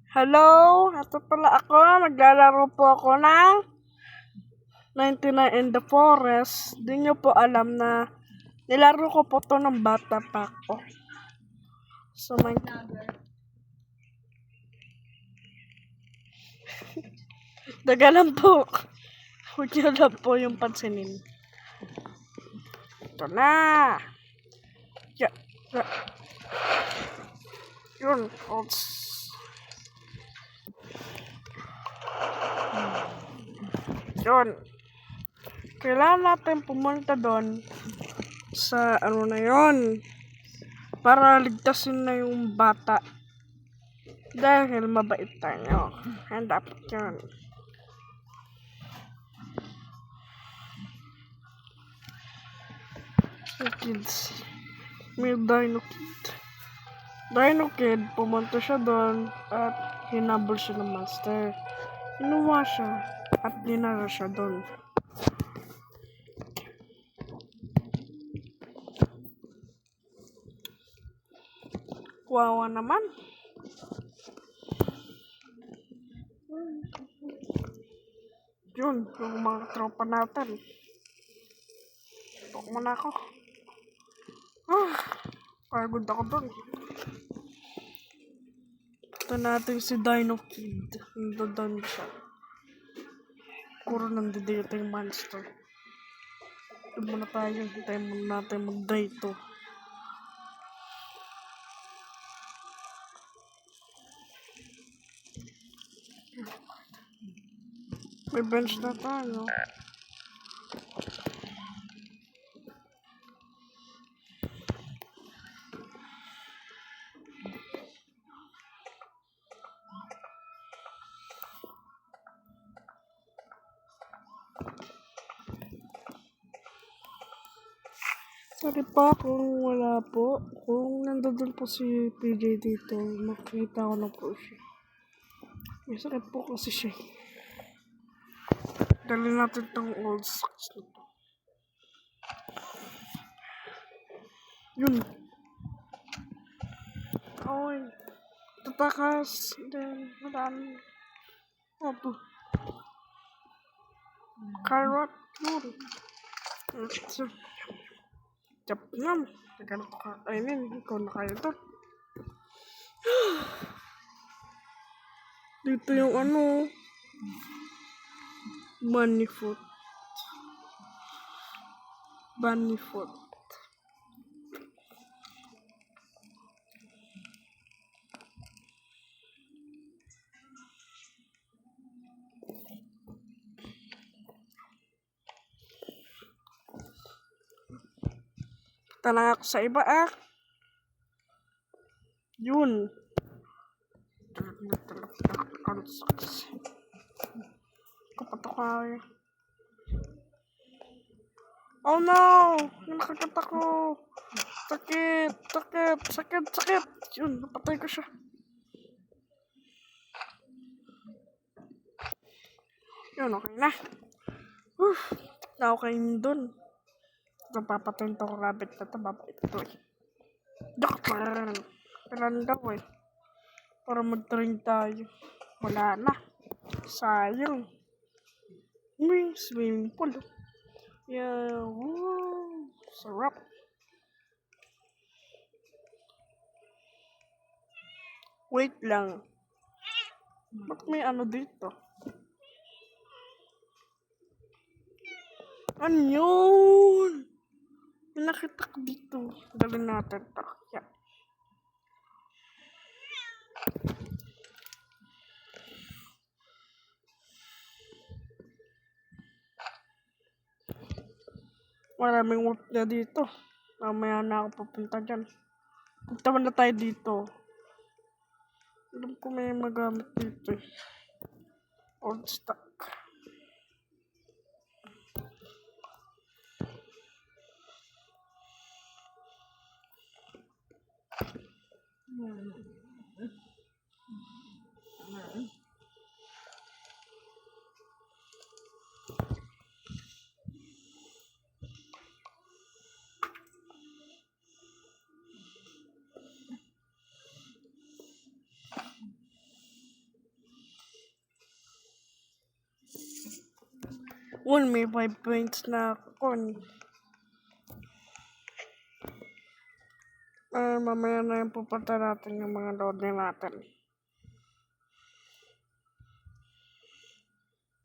Hello, ito pala ako. Maglalaro po ako ng 99 in the Forest. Di nyo po alam na nilaro ko po to ng bata pa ako. So, daga lang po. Huwag nyo lang po yung pansinin. Ito na. Yun. Yun. Kailangan natin pumunta doon sa ano na yun. Para ligtasin na yung bata. Dahil mabait tayo. And dapat yun. So kids, may Dino Kid. Dino Kid, pumunta siya doon at hinabol siya ng monster. Inuwa siya at dinara siya doon. Wawa naman. Yun, yung mga tropa natin. Tok muna ako. Pagod ako doon. Ito natin si Dino Kid. Nandoon siya. Puro nandito yung monster. Ito muna tayo. Hintayin muna natin mag-die to. May bench na tayo. Sorry pa kung wala po. Kung nandoon po si PJ dito, makikita ko na po siya. May sakit po kasi siya. Dali natin tong old socks na to. Yun. Oy. Tatakas. Then, madami. Ito. Carrot. Yun. Ito. Chop yan. Teka na ito kakainin. Ikaw na kayo ito. Dito yung ano. Bunny foot. Bunny foot. Tanang ako sa iba Yun. Kapatok. Oh no! Nakagat ako! Sakit! Yun, napatay ko siya. Yun, okay na. Okay dun. Napapatayin to rabbit na to, babait to eh. Kailan daw eh. Para mag-train tayo. Wala na. Sayang. May swimming pool. Yeah, woo. Sarap. Wait lang. Ba't may ano dito? Ano yun? May nakita ko dito. Dalhin natin to. Yeah. Maraming work na dito. Mamaya na ako pupunta dyan. Punta na tayo dito. Alam ko may magamit dito eh. Old stock. May 5 points na ako. Mamaya na yung pupunta natin yung mga load natin.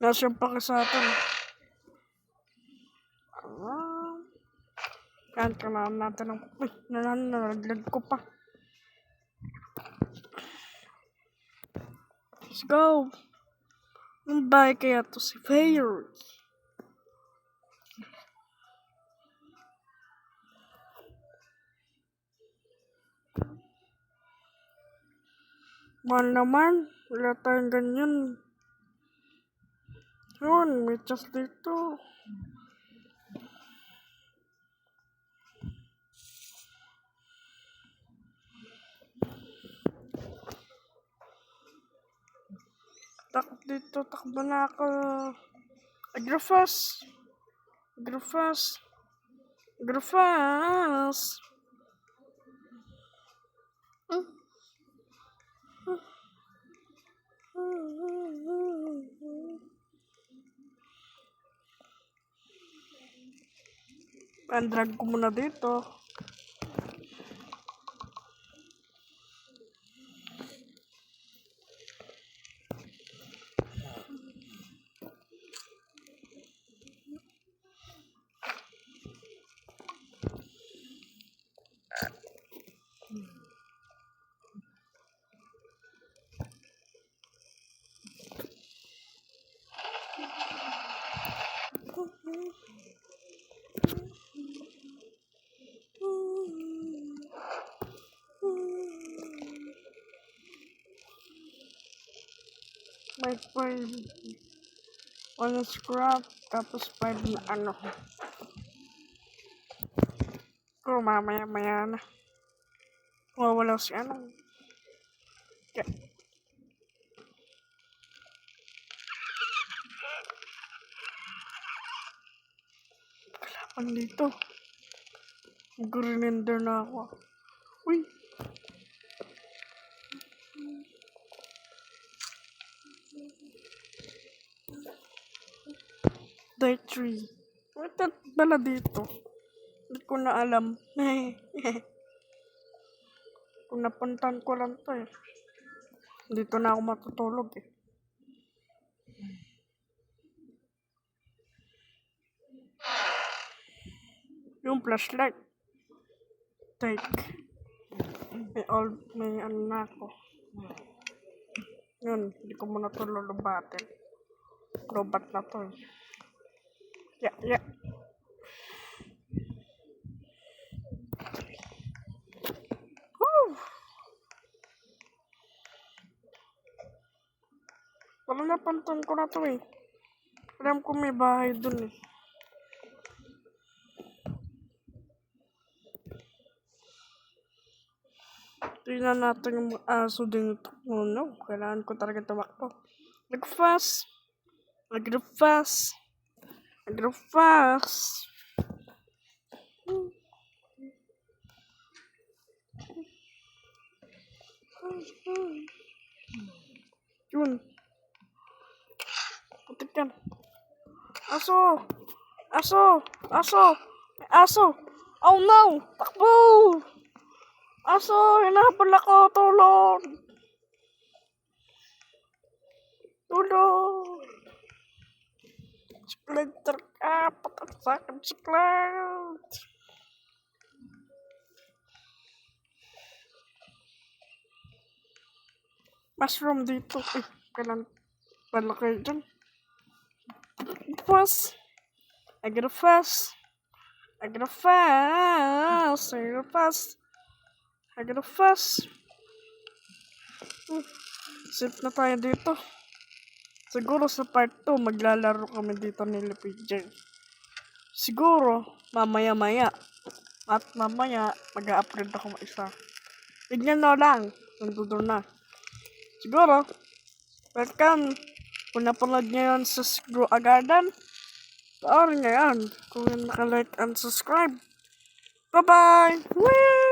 Nasaan pa ka sa atin? Yan, kailangan natin ng... Uy, nalaglag ko pa. Let's go! Ang bahay kaya to si Fair? Mahal naman, wala tayong ganyan. Yun, may chest dito. Takot dito, takbo na ako. Agrofast. Drag ko muna dito. May 5 on scrap, tapos 5 na ano. Kung mamaya na. Wala si ano. Okay. Kalapan dito. Mag-remender na ako. Uy. Day 3. Ito pala dito. Hindi ko na alam. Kung napuntan ko lang to eh. Dito na ako matutulog eh. Yung flashlight. Take. May ano na ako. Yun, hindi ko muna ito lulubatin. Lobat na to eh. Yeah. Woo! Parang napantan ko na to eh. Alam ko may bahay dun eh. Tingnan natin yung aso din ito. Oh no, kailangan ko talaga tumakbo. Mag-fast. Yun. Putik yan. Aso. Oh no! Takbo! Aso, hinahabol ako. Tulong! Splinter ka! Patak sa akin, Splinter! Mushroom dito. Kailan pala kayo dyan? I gotta fast. Safe na tayo dito. Siguro sa part 2, maglalaro kami dito ni PJ. Siguro, mamaya-maya. At mamaya, mag-upload ako isa. Tignan na lang. Nandito na. Siguro, welcome. Kung napanood nyo yun sa Grow a Garden, paarin nyo yan. Kung naka-like and subscribe. Bye-bye! Woo!